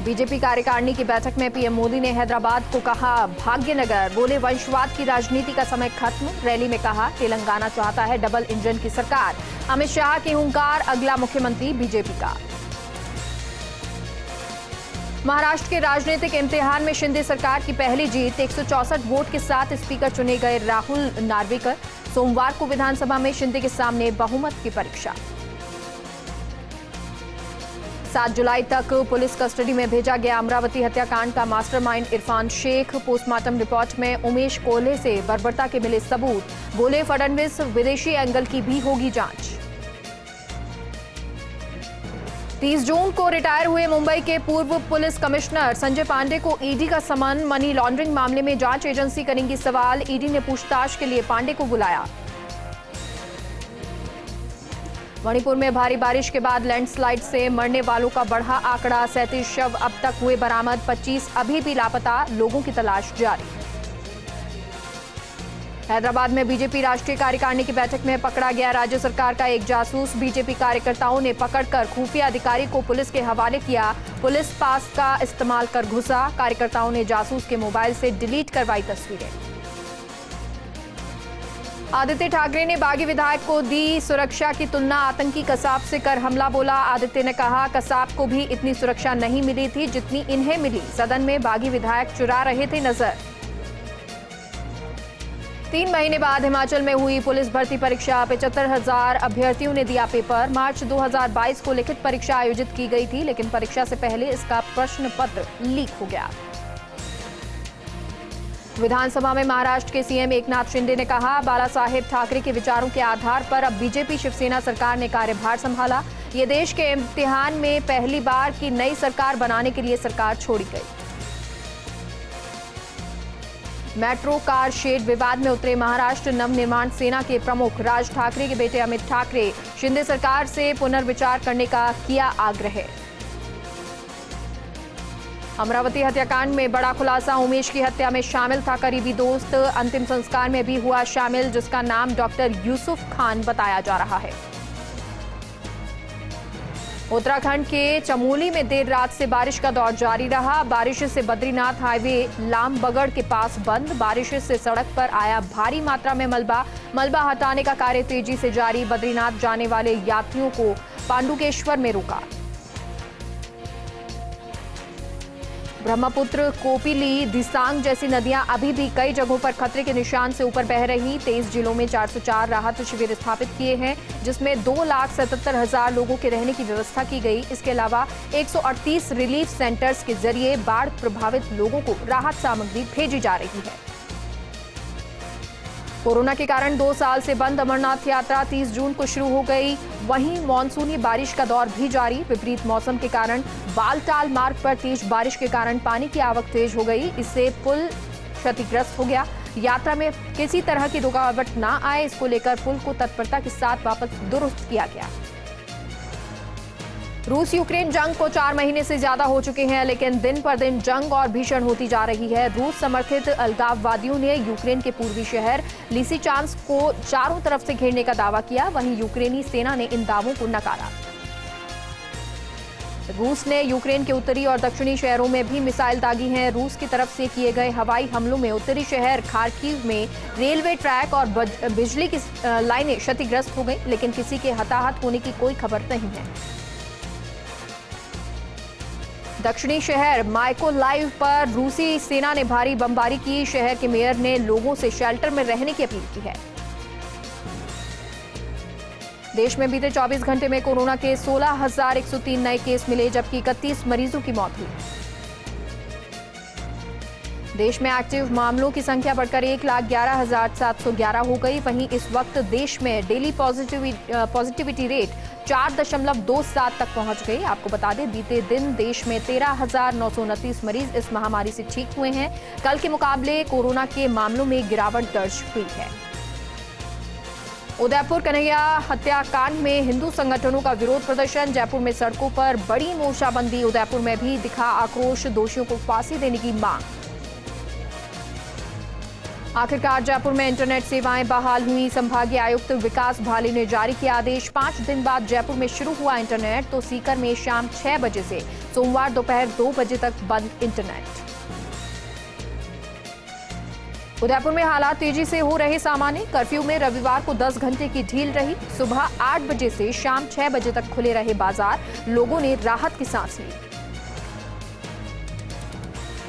BJP कार्यकारिणी की बैठक में पीएम मोदी ने हैदराबाद को कहा भाग्यनगर, बोले वंशवाद की राजनीति का समय खत्म। रैली में कहा तेलंगाना चाहता है डबल इंजन की सरकार। अमित शाह की हुंकार, अगला मुख्यमंत्री बीजेपी का। महाराष्ट्र के राजनीतिक इम्तिहान में शिंदे सरकार की पहली जीत, 164 वोट के साथ स्पीकर चुने गए राहुल नार्वेकर। सोमवार को विधानसभा में शिंदे के सामने बहुमत की परीक्षा। 7 जुलाई तक पुलिस कस्टडी में भेजा गया अमरावती हत्याकांड का mastermind Irfan Shaikh. Postmortem report में उमेश कोल्हे से बर्बरता के मिले सबूत, बोले फडणवीस विदेशी एंगल की भी होगी जांच। 30 जून को रिटायर हुए मुंबई के पूर्व पुलिस कमिश्नर संजय पांडे को ईडी का समन। मनी लॉन्ड्रिंग मामले में जांच एजेंसी करेंगी सवाल। ईडी ने पूछताछ के लिए पांडे को बुलाया। मणिपुर में भारी बारिश के बाद लैंडस्लाइड से मरने वालों का बढ़ा आंकड़ा, 37 शव अब तक हुए बरामद, 25 अभी भी लापता, लोगों की तलाश जारी। हैदराबाद में बीजेपी राष्ट्रीय कार्यकारिणी की बैठक में पकड़ा गया राज्य सरकार का एक जासूस। बीजेपी कार्यकर्ताओं ने पकड़कर खुफिया अधिकारी को पुलिस के हवाले किया। पुलिस पास का इस्तेमाल कर घुसा। कार्यकर्ताओं ने जासूस के मोबाइल से डिलीट करवाई तस्वीरें। आदित्य ठाकरे ने बागी विधायक को दी सुरक्षा की तुलना, आतंकी कसाब से कर हमला बोला। आदित्य ने कहा कसाब को भी इतनी सुरक्षा नहीं मिली थी जितनी इन्हें मिली। सदन में बागी विधायक चुरा रहे थे नजर। 3 महीने बाद हिमाचल में हुई पुलिस भर्ती परीक्षा, 75,000 अभ्यर्थियों ने दिया पेपर। मार्च 2022 को लिखित परीक्षा आयोजित की गई थी, लेकिन परीक्षा से पहले इसका प्रश्न पत्र लीक हो गया। विधानसभा में महाराष्ट्र के सीएम एकनाथ शिंदे ने कहा बाला साहेब ठाकरे के विचारों के आधार पर अब बीजेपी शिवसेना सरकार ने कार्यभार संभाला। ये देश के इम्तिहान में पहली बार की नई सरकार बनाने के लिए सरकार छोड़ी गई। मेट्रो कार शेड विवाद में उतरे महाराष्ट्र नवनिर्माण सेना के प्रमुख राज ठाकरे के बेटे अमित ठाकरे। शिंदे सरकार से पुनर्विचार करने का किया आग्रह। अमरावती हत्याकांड में बड़ा खुलासा, उमेश की हत्या में शामिल था करीबी दोस्त। अंतिम संस्कार में भी हुआ शामिल, जिसका नाम डॉक्टर यूसुफ खान बताया जा रहा है। उत्तराखंड के चमोली में देर रात से बारिश का दौर जारी रहा। बारिश से बद्रीनाथ हाईवे लामबगड़ के पास बंद। बारिश से सड़क पर आया भारी मात्रा में मलबा हटाने का कार्य तेजी से जारी। बद्रीनाथ जाने वाले यात्रियों को पांडुकेश्वर में रोका। ब्रह्मपुत्र, कोपिली, दिसांग जैसी नदियां अभी भी कई जगहों पर खतरे के निशान से ऊपर बह रही। 23 जिलों में 404 राहत शिविर स्थापित किए हैं, जिसमें 2,77,000 लोगों के रहने की व्यवस्था की गई। इसके अलावा 138 रिलीफ सेंटर्स के जरिए बाढ़ प्रभावित लोगों को राहत सामग्री भेजी जा रही है। कोरोना के कारण 2 साल से बंद अमरनाथ यात्रा 30 जून को शुरू हो गई। वहीं मानसूनी बारिश का दौर भी जारी। विपरीत मौसम के कारण बालटाल मार्ग पर तेज बारिश के कारण पानी की आवक तेज हो गई। इससे पुल क्षतिग्रस्त हो गया। यात्रा में किसी तरह की रुकावट ना आए, इसको लेकर पुल को तत्परता के साथ वापस दुरुस्त किया गया। रूस यूक्रेन जंग को 4 महीने से ज्यादा हो चुके हैं, लेकिन दिन पर दिन जंग और भीषण होती जा रही है। रूस समर्थित अलगाववादियों ने यूक्रेन के पूर्वी शहर लिसिचांस्क को चारों तरफ से घेरने का दावा किया। वहीं यूक्रेनी सेना ने इन दावों को नकारा। रूस ने यूक्रेन के उत्तरी और दक्षिणी शहरों में भी मिसाइल दागी हैं। रूस की तरफ से किए गए हवाई हमलों में उत्तरी शहर खार्किव में रेलवे ट्रैक और बिजली की लाइनें क्षतिग्रस्त हो गई, लेकिन किसी के हताहत होने की कोई खबर नहीं है। दक्षिणी शहर माइकोलाइव पर रूसी सेना ने भारी बमबारी की। शहर के मेयर ने लोगों से शेल्टर में रहने की अपील की है। देश में बीते 24 घंटे में कोरोना के 16,103 नए केस मिले, जबकि 31 मरीजों की मौत हुई। देश में एक्टिव मामलों की संख्या बढ़कर 1,11,711 हो गई। वहीं इस वक्त देश में डेली पॉजिटिविटी रेट 4.27 तक पहुंच गई। आपको बता दें बीते दिन देश में 13,929 मरीज इस महामारी से ठीक हुए हैं। कल के मुकाबले कोरोना के मामलों में गिरावट दर्ज हुई है। उदयपुर कन्हैया हत्याकांड में हिंदू संगठनों का विरोध प्रदर्शन। जयपुर में सड़कों पर बड़ी मोर्चाबंदी। उदयपुर में भी दिखा आक्रोश, दोषियों को फांसी देने की मांग। आखिरकार जयपुर में इंटरनेट सेवाएं बहाल हुई। संभागीय आयुक्त विकास भाले ने जारी किया आदेश। 5 दिन बाद जयपुर में शुरू हुआ इंटरनेट, तो सीकर में शाम 6 बजे से सोमवार दोपहर 2 बजे तक बंद इंटरनेट। उदयपुर में हालात तेजी से हो रहे सामान्य। कर्फ्यू में रविवार को 10 घंटे की ढील रही। सुबह 8 बजे से शाम 6 बजे तक खुले रहे बाजार। लोगों ने राहत की सांस ली।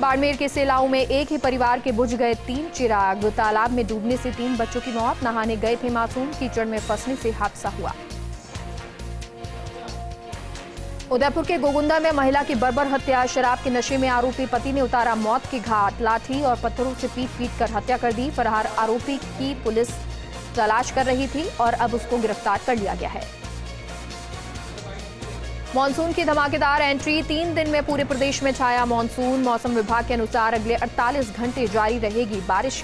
बाड़मेर के सेलाऊ में एक ही परिवार के बुझ गए 3 चिराग। तालाब में डूबने से 3 बच्चों की मौत। नहाने गए थे मासूम, कीचड़ में फंसने से हादसा हुआ। उदयपुर के गोगुंदा में महिला की बर्बर हत्या। शराब के नशे में आरोपी पति ने उतारा मौत की घाट। लाठी और पत्थरों से पीट कर हत्या कर दी। फरार आरोपी की पुलिस तलाश कर रही थी और अब उसको गिरफ्तार कर लिया गया है। मॉनसून की धमाकेदार एंट्री। 3 दिन में पूरे प्रदेश में छाया मॉनसून। मौसम विभाग के अनुसार अगले 48 घंटे जारी रहेगी बारिश।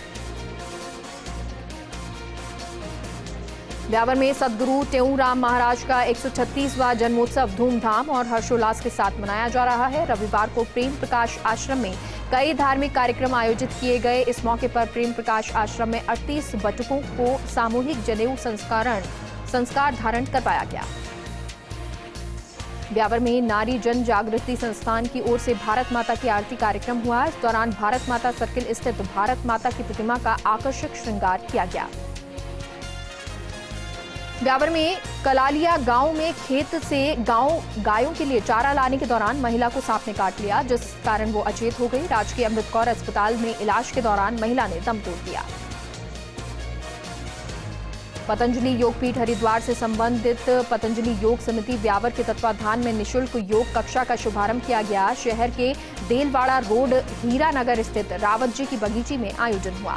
ब्यावर में सदगुरु टेऊराम महाराज का 136वां जन्मोत्सव धूमधाम और हर्षोल्लास के साथ मनाया जा रहा है। रविवार को प्रेम प्रकाश आश्रम में कई धार्मिक कार्यक्रम आयोजित किए गए। इस मौके पर प्रेम प्रकाश आश्रम में 38 बटुकों को सामूहिक जनेऊ संस्कार धारण करवाया गया। ब्यावर में नारी जन जागृति संस्थान की ओर से भारत माता की आरती कार्यक्रम हुआ। इस दौरान भारत माता सर्किल स्थित भारत माता की प्रतिमा का आकर्षक श्रृंगार किया गया। ब्यावर में कलालिया गांव में खेत से गायों के लिए चारा लाने के दौरान महिला को सांप ने काट लिया, जिस कारण वो अचेत हो गई। राजकीय अमृत कौर अस्पताल में इलाज के दौरान महिला ने दम तोड़ दिया। पतंजलि योगपीठ हरिद्वार से संबंधित पतंजलि योग समिति ब्यावर के तत्वाधान में निःशुल्क योग कक्षा का शुभारंभ किया गया। शहर के देलवाड़ा रोड हीरानगर स्थित रावत जी की बगीची में आयोजन हुआ।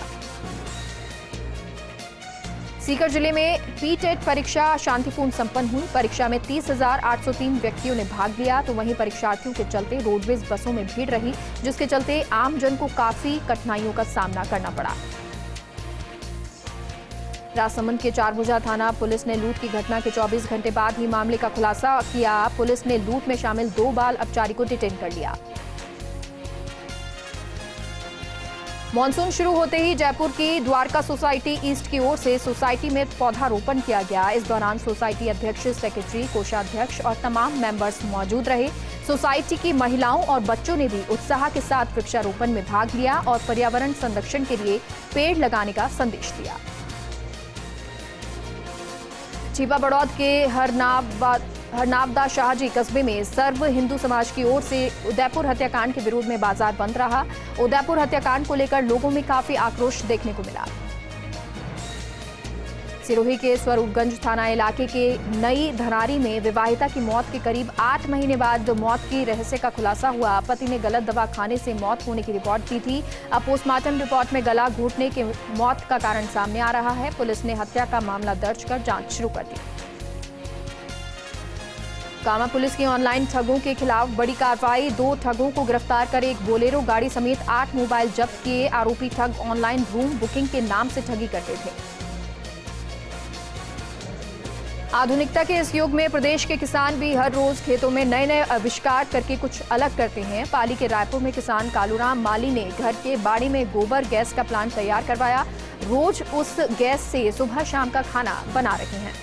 सीकर जिले में पीटेट परीक्षा शांतिपूर्ण संपन्न हुई। परीक्षा में 30,803 व्यक्तियों ने भाग लिया, तो वहीं परीक्षार्थियों के चलते रोडवेज बसों में भीड़ रही, जिसके चलते आम जन को काफी कठिनाइयों का सामना करना पड़ा। राजसमंद के चारभुजा थाना पुलिस ने लूट की घटना के 24 घंटे बाद ही मामले का खुलासा किया। पुलिस ने लूट में शामिल 2 बाल अपचारी को डिटेन कर लिया। मॉनसून शुरू होते ही जयपुर की द्वारका सोसाइटी ईस्ट की ओर से सोसाइटी में पौधारोपण किया गया। इस दौरान सोसाइटी अध्यक्ष, सेक्रेटरी, कोषाध्यक्ष और तमाम मेंबर्स मौजूद रहे। सोसाइटी की महिलाओं और बच्चों ने भी उत्साह के साथ वृक्षारोपण में भाग लिया और पर्यावरण संरक्षण के लिए पेड़ लगाने का संदेश दिया। छिपा बड़ौद के हरनावदा शाहजी कस्बे में सर्व हिंदू समाज की ओर से उदयपुर हत्याकांड के विरोध में बाजार बंद रहा। उदयपुर हत्याकांड को लेकर लोगों में काफी आक्रोश देखने को मिला। सिरोही के स्वरूपगंज थाना इलाके के नई धनारी में विवाहिता की मौत के करीब 8 महीने बाद मौत की रहस्य का खुलासा हुआ। पति ने गलत दवा खाने से मौत होने की रिपोर्ट दी थी। अब पोस्टमार्टम रिपोर्ट में गला घोटने के मौत का कारण सामने आ रहा है। पुलिस ने हत्या का मामला दर्ज कर जांच शुरू कर दी। कामा पुलिस की ऑनलाइन ठगों के खिलाफ बड़ी कार्रवाई। 2 ठगों को गिरफ्तार कर एक बोलेरो गाड़ी समेत 8 मोबाइल जब्त किए। आरोपी ठग ऑनलाइन रूम बुकिंग के नाम से ठगी करते थे। आधुनिकता के इस युग में प्रदेश के किसान भी हर रोज खेतों में नए नए आविष्कार करके कुछ अलग करते हैं। पाली के रायपुर में किसान कालूराम माली ने घर के बाड़ी में गोबर गैस का प्लांट तैयार करवाया। रोज उस गैस से सुबह शाम का खाना बना रहे हैं।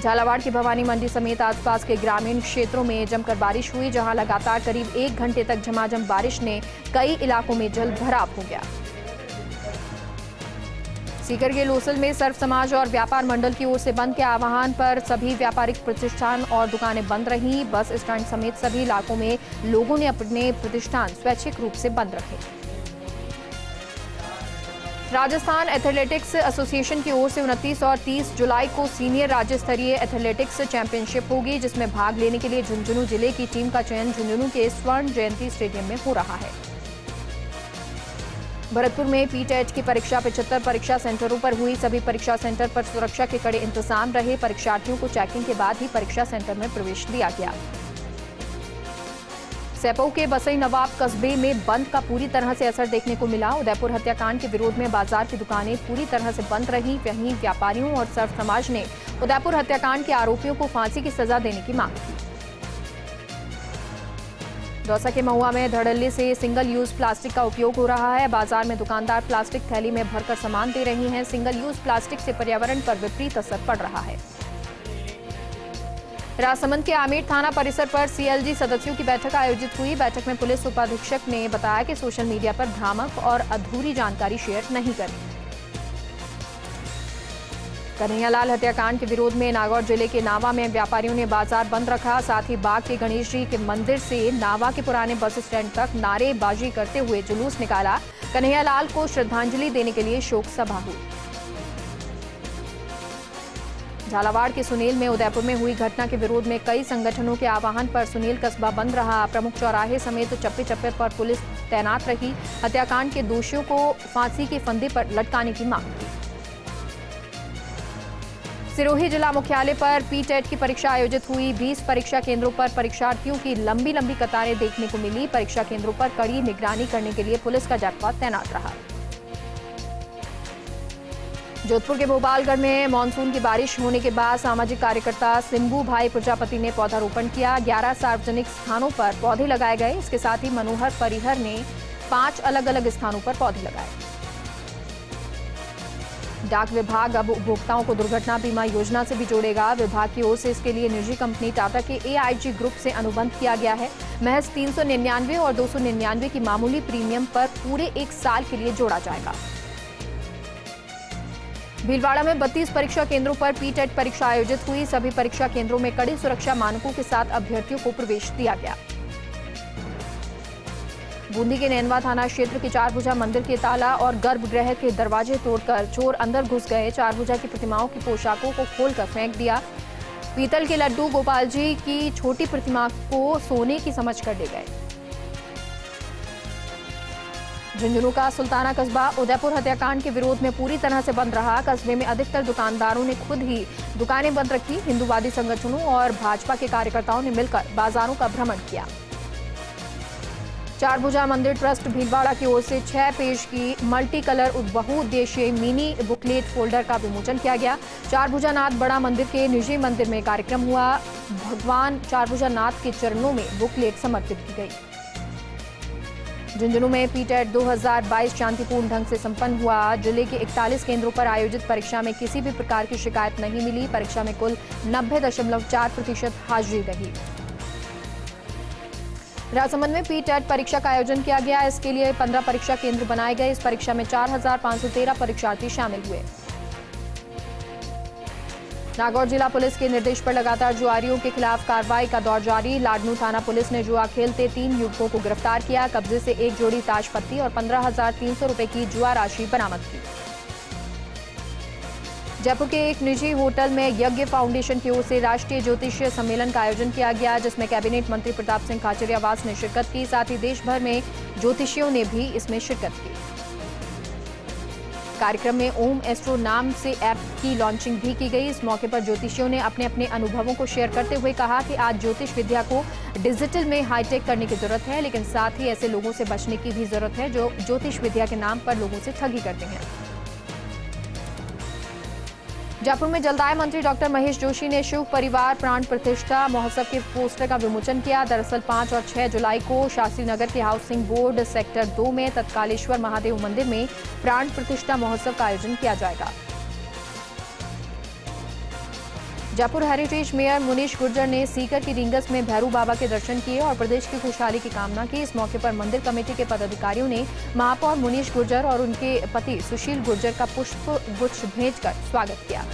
झालावाड़ की भवानी मंडी समेत आसपास के ग्रामीण क्षेत्रों में जमकर बारिश हुई, जहां लगातार करीब 1 घंटे तक झमाझम बारिश ने कई इलाकों में जल भराव हो गया। सीकर के लोसल में सर्व समाज और व्यापार मंडल की ओर से बंद के आह्वान पर सभी व्यापारिक प्रतिष्ठान और दुकानें बंद रहीं। बस स्टैंड समेत सभी इलाकों में लोगों ने अपने प्रतिष्ठान स्वैच्छिक रूप से बंद रखे। राजस्थान एथलेटिक्स एसोसिएशन की ओर से 29 और 30 जुलाई को सीनियर राज्य स्तरीय एथलेटिक्स चैंपियनशिप होगी, जिसमें भाग लेने के लिए झुंझुनू जिले की टीम का चयन झुंझुनू के स्वर्ण जयंती स्टेडियम में हो रहा है। भरतपुर में पीटेट की परीक्षा 75 परीक्षा सेंटरों पर हुई। सभी परीक्षा सेंटर पर सुरक्षा के कड़े इंतजाम रहे। परीक्षार्थियों को चेकिंग के बाद ही परीक्षा सेंटर में प्रवेश दिया गया। सैपऊ के बसई नवाब कस्बे में बंद का पूरी तरह से असर देखने को मिला। उदयपुर हत्याकांड के विरोध में बाजार की दुकानें पूरी तरह से बंद रहीं। वहीं व्यापारियों और सर्व समाज ने उदयपुर हत्याकांड के आरोपियों को फांसी की सजा देने की मांग की। दौसा के महुआ में धड़ल्ले से सिंगल यूज प्लास्टिक का उपयोग हो रहा है। बाजार में दुकानदार प्लास्टिक थैली में भरकर सामान दे रही हैं। सिंगल यूज प्लास्टिक से पर्यावरण पर विपरीत असर पड़ रहा है। राजसमंद के आमेर थाना परिसर पर सीएलजी सदस्यों की बैठक आयोजित हुई। बैठक में पुलिस उपाधीक्षक ने बताया कि सोशल मीडिया पर भ्रामक और अधूरी जानकारी शेयर नहीं करें। कन्हैयालाल हत्याकांड के विरोध में नागौर जिले के नावा में व्यापारियों ने बाजार बंद रखा। साथ ही बाग के गणेश जी के मंदिर से नावा के पुराने बस स्टैंड तक नारेबाजी करते हुए जुलूस निकाला। कन्हैयालाल को श्रद्धांजलि देने के लिए शोक सभा हुई। झालावाड़ के सुनील में उदयपुर में हुई घटना के विरोध में कई संगठनों के आह्वान पर सुनील कस्बा बंद रहा। प्रमुख चौराहे समेत चप्पे चप्पे पर पुलिस तैनात रही। हत्याकांड के दोषियों को फांसी के फंदे पर लटकाने की मांग की। सिरोही जिला मुख्यालय पर पीटेट की परीक्षा आयोजित हुई। 20 परीक्षा केंद्रों पर परीक्षार्थियों की लंबी लंबी कतारें देखने को मिली। परीक्षा केंद्रों पर कड़ी निगरानी करने के लिए पुलिस का जब्ता तैनात रहा। जोधपुर के भोपालगढ़ में मानसून की बारिश होने के बाद सामाजिक कार्यकर्ता सिंबू भाई प्रजापति ने पौधारोपण किया। 11 सार्वजनिक स्थानों पर पौधे लगाए गए। इसके साथ ही मनोहर परिहर ने 5 अलग अलग स्थानों पर पौधे लगाए। डाक विभाग अब उपभोक्ताओं को दुर्घटना बीमा योजना से भी जोड़ेगा। विभाग की ओर से इसके लिए निजी कंपनी टाटा के AIG ग्रुप से अनुबंध किया गया है। महज 399 और 299 की मामूली प्रीमियम पर पूरे 1 साल के लिए जोड़ा जाएगा। भीलवाड़ा में 32 परीक्षा केंद्रों पर पीटेट परीक्षा आयोजित हुई। सभी परीक्षा केंद्रों में कड़ी सुरक्षा मानकों के साथ अभ्यर्थियों को प्रवेश दिया गया। बूंदी के नैनवा थाना क्षेत्र के चारभुजा मंदिर के ताला और गर्भगृह के दरवाजे तोड़कर चोर अंदर घुस गए। चारभुजा की प्रतिमाओं की पोशाकों को खोलकर फेंक दिया। पीतल के लड्डू गोपाल जी की छोटी प्रतिमा को सोने की समझकर ले गए। झुंझुनू का सुल्ताना कस्बा उदयपुर हत्याकांड के विरोध में पूरी तरह से बंद रहा। कस्बे में अधिकतर दुकानदारों ने खुद ही दुकानें बंद रखी। हिंदूवादी संगठनों और भाजपा के कार्यकर्ताओं ने मिलकर बाजारों का भ्रमण किया। चारभुजा मंदिर ट्रस्ट भीलवाड़ा की ओर से 6 पेज की मल्टी कलर बहुउद्देशीय मिनी बुकलेट फोल्डर का विमोचन किया गया। चारभुजा नाथ बड़ा मंदिर के निजी मंदिर में कार्यक्रम हुआ। भगवान चारभुजा नाथ के चरणों में बुकलेट समर्पित की गई। झुंझुनू में पीटेट 2022 शांतिपूर्ण ढंग से संपन्न हुआ। जिले के 41 केंद्रों पर आयोजित परीक्षा में किसी भी प्रकार की शिकायत नहीं मिली। परीक्षा में कुल 90.4% हाजिरी रही। राजसमंद में पीटेट परीक्षा का आयोजन किया गया। इसके लिए 15 परीक्षा केंद्र बनाए गए। इस परीक्षा में 4513 परीक्षार्थी शामिल हुए। नागौर जिला पुलिस के निर्देश पर लगातार जुआरियों के खिलाफ कार्रवाई का दौर जारी। लाडनू थाना पुलिस ने जुआ खेलते 3 युवकों को गिरफ्तार किया। कब्जे से 1 जोड़ी ताश पत्ती और 15,300 रुपए की जुआ राशि बरामद की। जयपुर के एक निजी होटल में यज्ञ फाउंडेशन की ओर से राष्ट्रीय ज्योतिषीय सम्मेलन का आयोजन किया गया, जिसमें कैबिनेट मंत्री प्रताप सिंह खाचरियावास ने शिरकत की। साथ ही देश भर में ज्योतिषियों ने भी इसमें शिरकत की। कार्यक्रम में ओम एस्ट्रो नाम से ऐप की लॉन्चिंग भी की गई। इस मौके पर ज्योतिषियों ने अपने अपने अनुभवों को शेयर करते हुए कहा कि आज ज्योतिष विद्या को डिजिटल में हाईटेक करने की जरूरत है, लेकिन साथ ही ऐसे लोगों से बचने की भी जरूरत है जो ज्योतिष विद्या के नाम पर लोगों से ठगी करते हैं। जयपुर में जलदाय मंत्री डॉक्टर महेश जोशी ने शिव परिवार प्राण प्रतिष्ठा महोत्सव के पोस्टर का विमोचन किया। दरअसल 5 और 6 जुलाई को शास्त्री नगर के हाउसिंग बोर्ड सेक्टर 2 में तत्कालेश्वर महादेव मंदिर में प्राण प्रतिष्ठा महोत्सव का आयोजन किया जाएगा। जयपुर हेरिटेज मेयर मुनीश गुर्जर ने सीकर की रिंगस में भैरू बाबा के दर्शन किए और प्रदेश की खुशहाली की कामना की। इस मौके पर मंदिर कमेटी के पदाधिकारियों ने महापौर मुनीश गुर्जर और उनके पति सुशील गुर्जर का पुष्प गुच्छ भेंटकर स्वागत किया।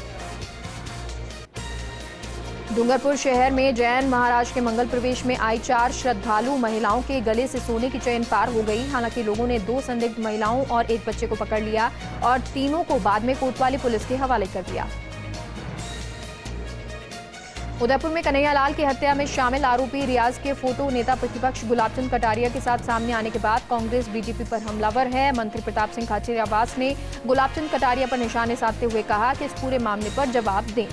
डूंगरपुर शहर में जैन महाराज के मंगल प्रवेश में आई 4 श्रद्धालु महिलाओं के गले से सोने की चेन पार हो गई। हालांकि लोगों ने 2 संदिग्ध महिलाओं और एक बच्चे को पकड़ लिया और तीनों को बाद में कोतवाली पुलिस के हवाले कर दिया। उदयपुर में कन्हैयालाल की हत्या में शामिल आरोपी रियाज के फोटो नेता प्रतिपक्ष गुलाबचंद कटारिया के साथ सामने आने के बाद कांग्रेस बीजेपी पर हमलावर है। मंत्री प्रताप सिंह खाचरियावास ने गुलाबचंद कटारिया पर निशाने साधते हुए कहा कि इस पूरे मामले पर जवाब दें।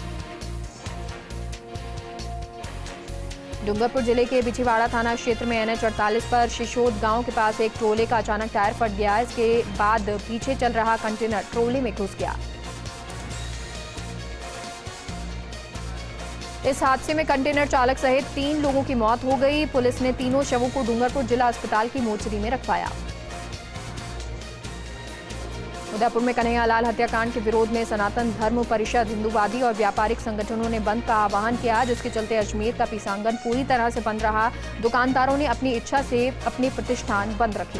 डूंगरपुर जिले के बिछीवाड़ा थाना क्षेत्र में NH 48 पर शिशोद गांव के पास एक ट्रोले का अचानक टायर फट गया। इसके बाद पीछे चल रहा कंटेनर ट्रोले में घुस गया। इस हादसे में कंटेनर चालक सहित 3 लोगों की मौत हो गई। पुलिस ने तीनों शवों को डूंगरपुर जिला अस्पताल की मोर्चरी में रखवाया। उदयपुर में कन्हैयालाल हत्याकांड के विरोध में सनातन धर्म परिषद, हिंदूवादी और व्यापारिक संगठनों ने बंद का आह्वान किया, जिसके चलते अजमेर का पीसांगन पूरी तरह से बंद रहा। दुकानदारों ने अपनी इच्छा से अपने प्रतिष्ठान बंद रखे।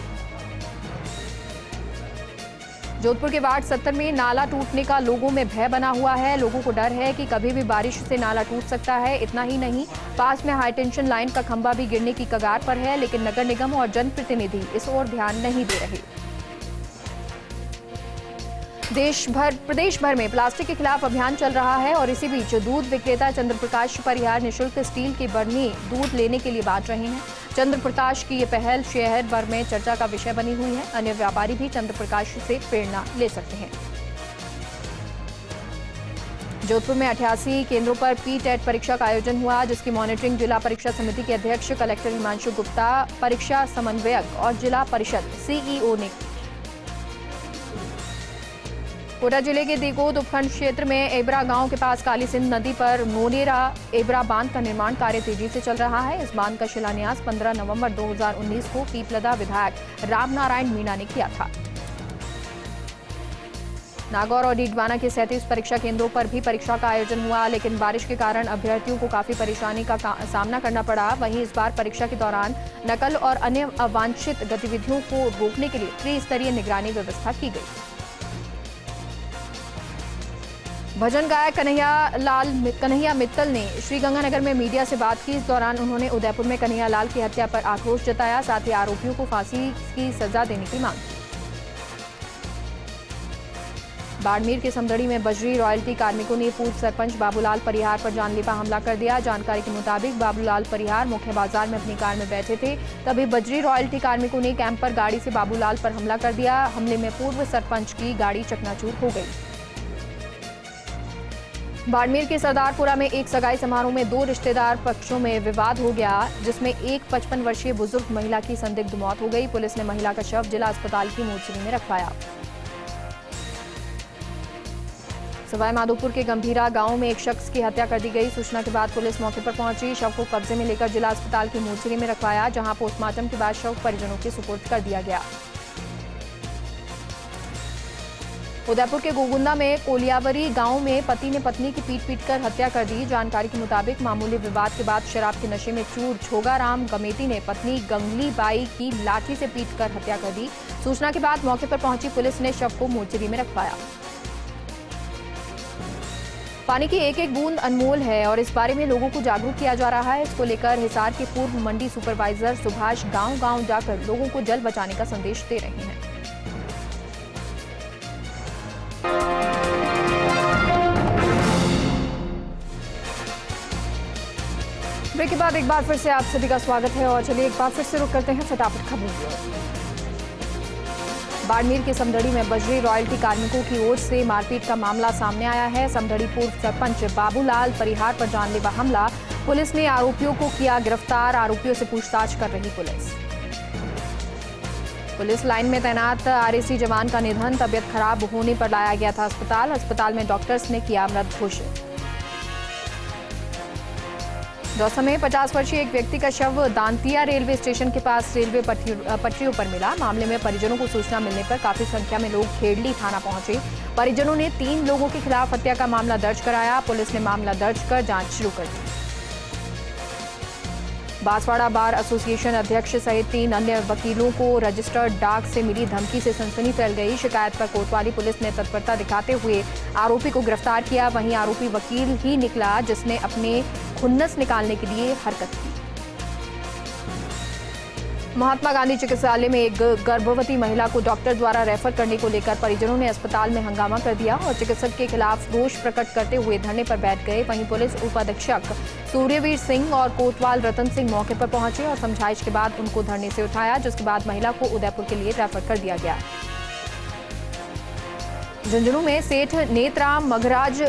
जोधपुर के वार्ड 70 में नाला टूटने का लोगों में भय बना हुआ है। लोगों को डर है कि कभी भी बारिश से नाला टूट सकता है। इतना ही नहीं, पास में हाईटेंशन लाइन का खंभा भी गिरने की कगार पर है, लेकिन नगर निगम और जनप्रतिनिधि इस ओर ध्यान नहीं दे रहे। प्रदेश भर में प्लास्टिक के खिलाफ अभियान चल रहा है और इसी बीच दूध विक्रेता चंद्र प्रकाश परिहार निःशुल्क स्टील की बरनी दूध लेने के लिए बांट रहे हैं। चंद्र प्रकाश की ये पहल शहर भर में चर्चा का विषय बनी हुई है। अन्य व्यापारी भी चंद्र प्रकाश से प्रेरणा ले सकते हैं। जोधपुर में 88 केंद्रों पर पी-टेट परीक्षा का आयोजन हुआ, जिसकी मॉनिटरिंग जिला परीक्षा समिति के अध्यक्ष कलेक्टर हिमांशु गुप्ता, परीक्षा समन्वयक और जिला परिषद सीईओ ने। कोटा जिले के देगोद उपखंड क्षेत्र में एबरा गांव के पास काली सिंध नदी पर मोनेरा एबरा बांध का निर्माण कार्य तेजी से चल रहा है। इस बांध का शिलान्यास 15 नवंबर 2019 को पीपलदा विधायक रामनारायण मीणा ने किया था। नागौर और डीडवाना के 37 परीक्षा केंद्रों पर भी परीक्षा का आयोजन हुआ, लेकिन बारिश के कारण अभ्यर्थियों को काफी परेशानी का सामना करना पड़ा। वहीं इस बार परीक्षा के दौरान नकल और अन्य अवांछित गतिविधियों को रोकने के लिए त्रिस्तरीय निगरानी व्यवस्था की गई। भजन गायक कन्हैया मित्तल ने श्रीगंगानगर में मीडिया से बात की। इस दौरान उन्होंने उदयपुर में कन्हैयालाल की हत्या पर आक्रोश जताया, साथ ही आरोपियों को फांसी की सजा देने की मांग की। बाड़मेर के समदड़ी में बजरी रॉयल्टी कार्मिकों ने पूर्व सरपंच बाबूलाल परिहार पर जानलेवा हमला कर दिया। जानकारी के मुताबिक बाबूलाल परिहार मुख्य बाजार में अपनी कार में बैठे थे, तभी बजरी रॉयल्टी कार्मिकों ने कैंपर गाड़ी से बाबूलाल पर हमला कर दिया। हमले में पूर्व सरपंच की गाड़ी चकनाचूर हो गई। बाड़मेर के सरदारपुरा में एक सगाई समारोह में 2 रिश्तेदार पक्षों में विवाद हो गया, जिसमें एक 55 वर्षीय बुजुर्ग महिला की संदिग्ध मौत हो गई। पुलिस ने महिला का शव जिला अस्पताल की मोर्चरी में रखवाया। सवाईमाधोपुर के गंभीरा गांव में एक शख्स की हत्या कर दी गई। सूचना के बाद पुलिस मौके पर पहुंची, शव को कब्जे में लेकर जिला अस्पताल की मोर्चरी में रखवाया, जहां पोस्टमार्टम के बाद शव परिजनों के सुपुर्द कर दिया गया। उदयपुर के गोगुंदा में कोलियावरी गांव में पति ने पत्नी की पीट-पीट कर हत्या कर दी। जानकारी के मुताबिक मामूली विवाद के बाद शराब के नशे में चूर छोगाराम गमेती ने पत्नी गंगली बाई की लाठी से पीटकर हत्या कर दी। सूचना के बाद मौके पर पहुंची पुलिस ने शव को मोर्चरी में रखवाया। पानी की एक एक बूंद अनमोल है और इस बारे में लोगों को जागरूक किया जा रहा है। इसको लेकर हिसार के पूर्व मंडी सुपरवाइजर सुभाष गांव-गांव जाकर लोगों को जल बचाने का संदेश दे रहे हैं। ब्रेक के बाद एक बार फिर से आप सभी का स्वागत है और चलिए एक बार फिर से रुक करते हैं फटाफट खबरों की। बाड़मेर के समदड़ी में बजरी रॉयल्टी कार्मिकों की ओर से मारपीट का मामला सामने आया है। समदड़ी पूर्व सरपंच बाबूलाल परिहार पर जानलेवा हमला, पुलिस ने आरोपियों को किया गिरफ्तार। आरोपियों से पूछताछ कर रही पुलिस लाइन में तैनात आरएसी जवान का निधन, तबियत खराब होने पर लाया गया था अस्पताल में डॉक्टर्स ने किया मृत घोषित। दौसा में 50 वर्षीय एक व्यक्ति का शव दांतिया रेलवे स्टेशन के पास रेलवे पटरियों पर मिला। मामले में परिजनों को सूचना मिलने पर काफी संख्या में लोग खेड़ली थाना पहुंचे। परिजनों ने 3 लोगों के खिलाफ हत्या का मामला दर्ज कराया। पुलिस ने मामला दर्ज कर जांच शुरू कर दी। बांसवाड़ा बार एसोसिएशन अध्यक्ष सहित 3 अन्य वकीलों को रजिस्टर्ड डाक से मिली धमकी से सनसनी फैल गई। शिकायत पर कोतवाली पुलिस ने तत्परता दिखाते हुए आरोपी को गिरफ्तार किया। वहीं आरोपी वकील ही निकला जिसने अपने खुन्नस निकालने के लिए हरकत की। महात्मा गांधी चिकित्सालय में एक गर्भवती महिला को डॉक्टर द्वारा रेफर करने को लेकर परिजनों ने अस्पताल में हंगामा कर दिया और चिकित्सक के खिलाफ रोष प्रकट करते हुए धरने पर बैठ गए। वहीं पुलिस उपाधीक्षक सूर्यवीर सिंह और कोतवाल रतन सिंह मौके पर पहुंचे और समझाइश के बाद उनको धरने से उठाया, जिसके बाद महिला को उदयपुर के लिए रेफर कर दिया गया। झुंझुनू में सेठ नेतराम मघराज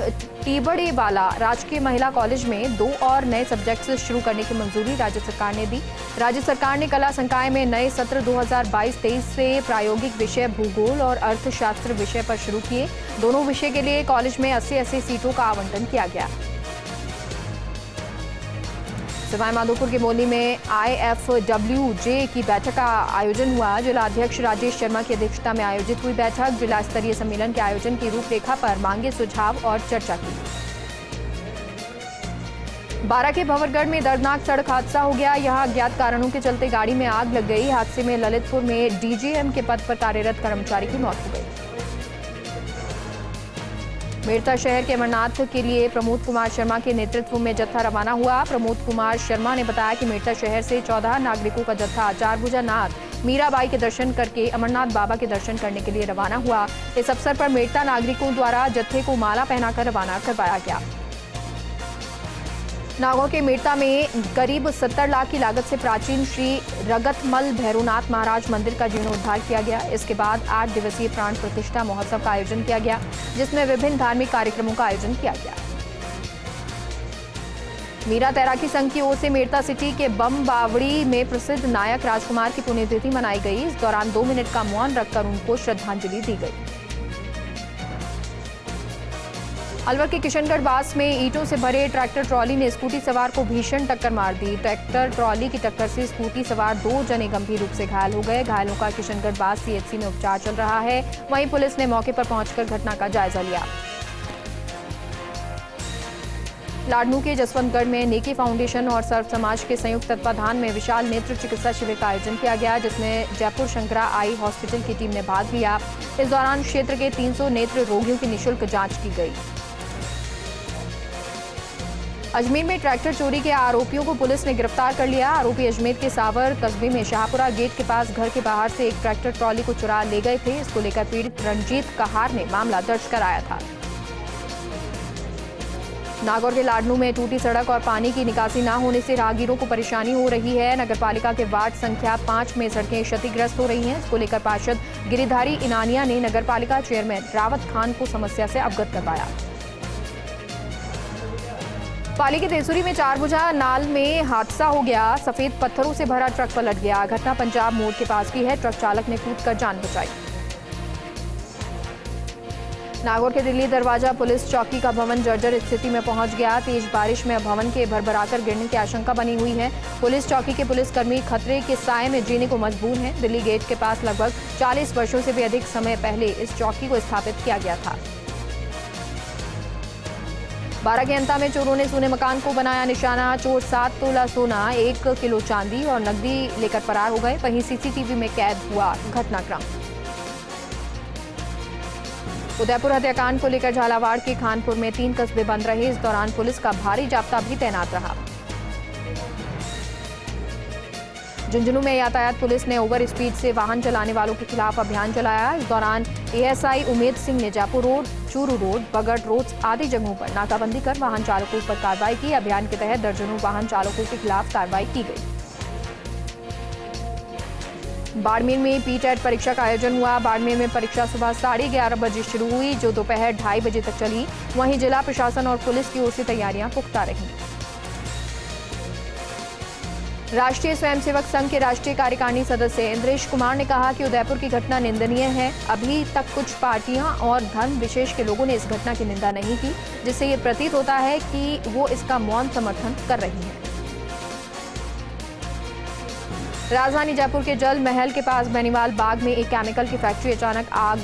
टीबड़ेवाला राजकीय महिला कॉलेज में 2 और नए सब्जेक्ट्स शुरू करने की मंजूरी राज्य सरकार ने दी। राज्य सरकार ने कला संकाय में नए सत्र 2022-23 से प्रायोगिक विषय भूगोल और अर्थशास्त्र विषय पर शुरू किए। दोनों विषय के लिए कॉलेज में 80-80 सीटों का आवंटन किया गया। सवाईमाधोपुर के मोली में IFWJ की बैठक का आयोजन हुआ। जिलाध्यक्ष राजेश शर्मा की अध्यक्षता में आयोजित हुई बैठक जिला स्तरीय सम्मेलन के आयोजन की रूपरेखा पर मांगे सुझाव और चर्चा की। बारां के भंवरगढ़ में दर्दनाक सड़क हादसा हो गया। यहां अज्ञात कारणों के चलते गाड़ी में आग लग गई। हादसे में ललितपुर में DGM के पद पर कार्यरत कर्मचारी की मौत हो गई। मेड़ता शहर के अमरनाथ के लिए प्रमोद कुमार शर्मा के नेतृत्व में जत्था रवाना हुआ। प्रमोद कुमार शर्मा ने बताया कि मेड़ता शहर से 14 नागरिकों का जत्था चारभुजा नाथ मीराबाई के दर्शन करके अमरनाथ बाबा के दर्शन करने के लिए रवाना हुआ। इस अवसर पर मेड़ता नागरिकों द्वारा जत्थे को माला पहनाकर रवाना करवाया गया। नागौर के मेड़ता में करीब 70 लाख की लागत से प्राचीन श्री रगतमल भैरवनाथ महाराज मंदिर का जीर्णोद्धार किया गया। इसके बाद 8 दिवसीय प्राण प्रतिष्ठा महोत्सव का आयोजन किया गया, जिसमें विभिन्न धार्मिक कार्यक्रमों का आयोजन किया गया। मीरा तैराकी संघ की ओर से मेड़ता सिटी के बम बावड़ी में प्रसिद्ध नायक राजकुमार की पुण्यतिथि मनाई गई। इस दौरान 2 मिनट का मौन रखकर उनको श्रद्धांजलि दी गई। अलवर के किशनगढ़ बास में ईंटों से भरे ट्रैक्टर ट्रॉली ने स्कूटी सवार को भीषण टक्कर मार दी। ट्रैक्टर ट्रॉली की टक्कर से स्कूटी सवार 2 जने गंभीर रूप से घायल हो गए। घायलों का किशनगढ़ बास CHC में उपचार चल रहा है। वहीं पुलिस ने मौके पर पहुंचकर घटना का जायजा लिया। लाडनू के जसवंतगढ़ में नेकी फाउंडेशन और सर्व समाज के संयुक्त तत्वाधान में विशाल नेत्र चिकित्सा शिविर का आयोजन किया गया, जिसमें जयपुर शंकरा आई हॉस्पिटल की टीम ने भाग लिया। इस दौरान क्षेत्र के 300 नेत्र रोगियों की निःशुल्क जांच की गई। अजमेर में ट्रैक्टर चोरी के आरोपियों को पुलिस ने गिरफ्तार कर लिया। आरोपी अजमेर के सावर कस्बे में शाहपुरा गेट के पास घर के बाहर से एक ट्रैक्टर ट्रॉली को चुरा ले गए थे। इसको लेकर पीड़ित रंजीत कहार ने मामला दर्ज कराया था। नागौर के लाडनू में टूटी सड़क और पानी की निकासी न होने से राहगीरों को परेशानी हो रही है। नगरपालिका के वार्ड संख्या 5 में सड़कें क्षतिग्रस्त हो रही हैं। इसको लेकर पार्षद गिरिधारी इनानिया ने नगरपालिका चेयरमैन रावत खान को समस्या से अवगत करवाया। पाली के तेसुरी में चारभुजा नाल में हादसा हो गया। सफेद पत्थरों से भरा ट्रक पलट गया। घटना पंजाब मोड़ के पास की है। ट्रक चालक ने कूदकर जान बचाई। नागौर के दिल्ली दरवाजा पुलिस चौकी का भवन जर्जर स्थिति में पहुंच गया। तेज बारिश में भवन के भरभराकर गिरने की आशंका बनी हुई है। पुलिस चौकी के पुलिसकर्मी खतरे के साए में जीने को मजबूर हैं। दिल्ली गेट के पास लगभग 40 वर्षों से भी अधिक समय पहले इस चौकी को स्थापित किया गया था। बारां के अंता में चोरों ने सोने मकान को बनाया निशाना। चोर 7 तोला सोना, 1 किलो चांदी और नकदी लेकर फरार हो गए। वहीं CCTV में कैद हुआ घटनाक्रम। उदयपुर हत्याकांड को लेकर झालावाड़ के खानपुर में 3 कस्बे बंद रहे। इस दौरान पुलिस का भारी जाब्ता भी तैनात रहा। झुंझुनू में यातायात पुलिस ने ओवर स्पीड से वाहन चलाने वालों के खिलाफ अभियान चलाया। इस दौरान ASI उमेद सिंह ने जयपुर रोड, चूरू रोड, बगड़ रोड आदि जगहों पर नाकाबंदी कर वाहन चालकों पर कार्रवाई की। अभियान के तहत दर्जनों वाहन चालकों के खिलाफ कार्रवाई की गई। बाड़मेर में PTET परीक्षा का आयोजन हुआ। बाड़मेर में परीक्षा सुबह 11:30 बजे शुरू हुई, जो दोपहर 2:30 बजे तक चली। वहीं जिला प्रशासन और पुलिस की ओर से तैयारियां पुख्ता रहीं। राष्ट्रीय स्वयंसेवक संघ के राष्ट्रीय कार्यकारिणी सदस्य इंद्रेश कुमार ने कहा कि उदयपुर की घटना निंदनीय है। अभी तक कुछ पार्टियां और धर्म विशेष के लोगों ने इस घटना की निंदा नहीं की, जिससे ये प्रतीत होता है कि वो इसका मौन समर्थन कर रही हैं। राजधानी जयपुर के जल महल के पास बेनीवाल बाग में एक केमिकल की फैक्ट्री अचानक आग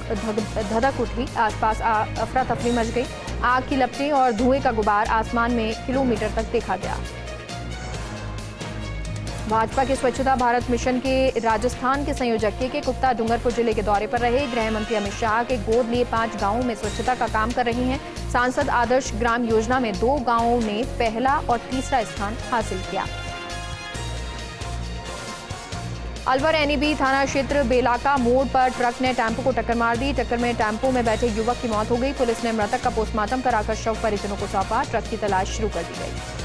धधक उठी। आसपास अफरा तफरी मच गई। आग की लपटें और धुएं का गुबार आसमान में किलोमीटर तक देखा गया। भाजपा के स्वच्छता भारत मिशन के राजस्थान के संयोजक के गुप्ता डूंगरपुर जिले के दौरे पर रहे। गृह मंत्री अमित शाह के गोद लिए 5 गांवों में स्वच्छता का काम कर रही हैं। सांसद आदर्श ग्राम योजना में 2 गांवों ने पहला और तीसरा स्थान हासिल किया। अलवर NEB थाना क्षेत्र बेलाका मोड़ पर ट्रक ने टेम्पो को टक्कर मार दी। टक्कर में टेम्पो में बैठे युवक की मौत हो गई। पुलिस ने मृतक का पोस्टमार्टम कराकर शव परिजनों को सौंपा। ट्रक की तलाश शुरू कर दी गई।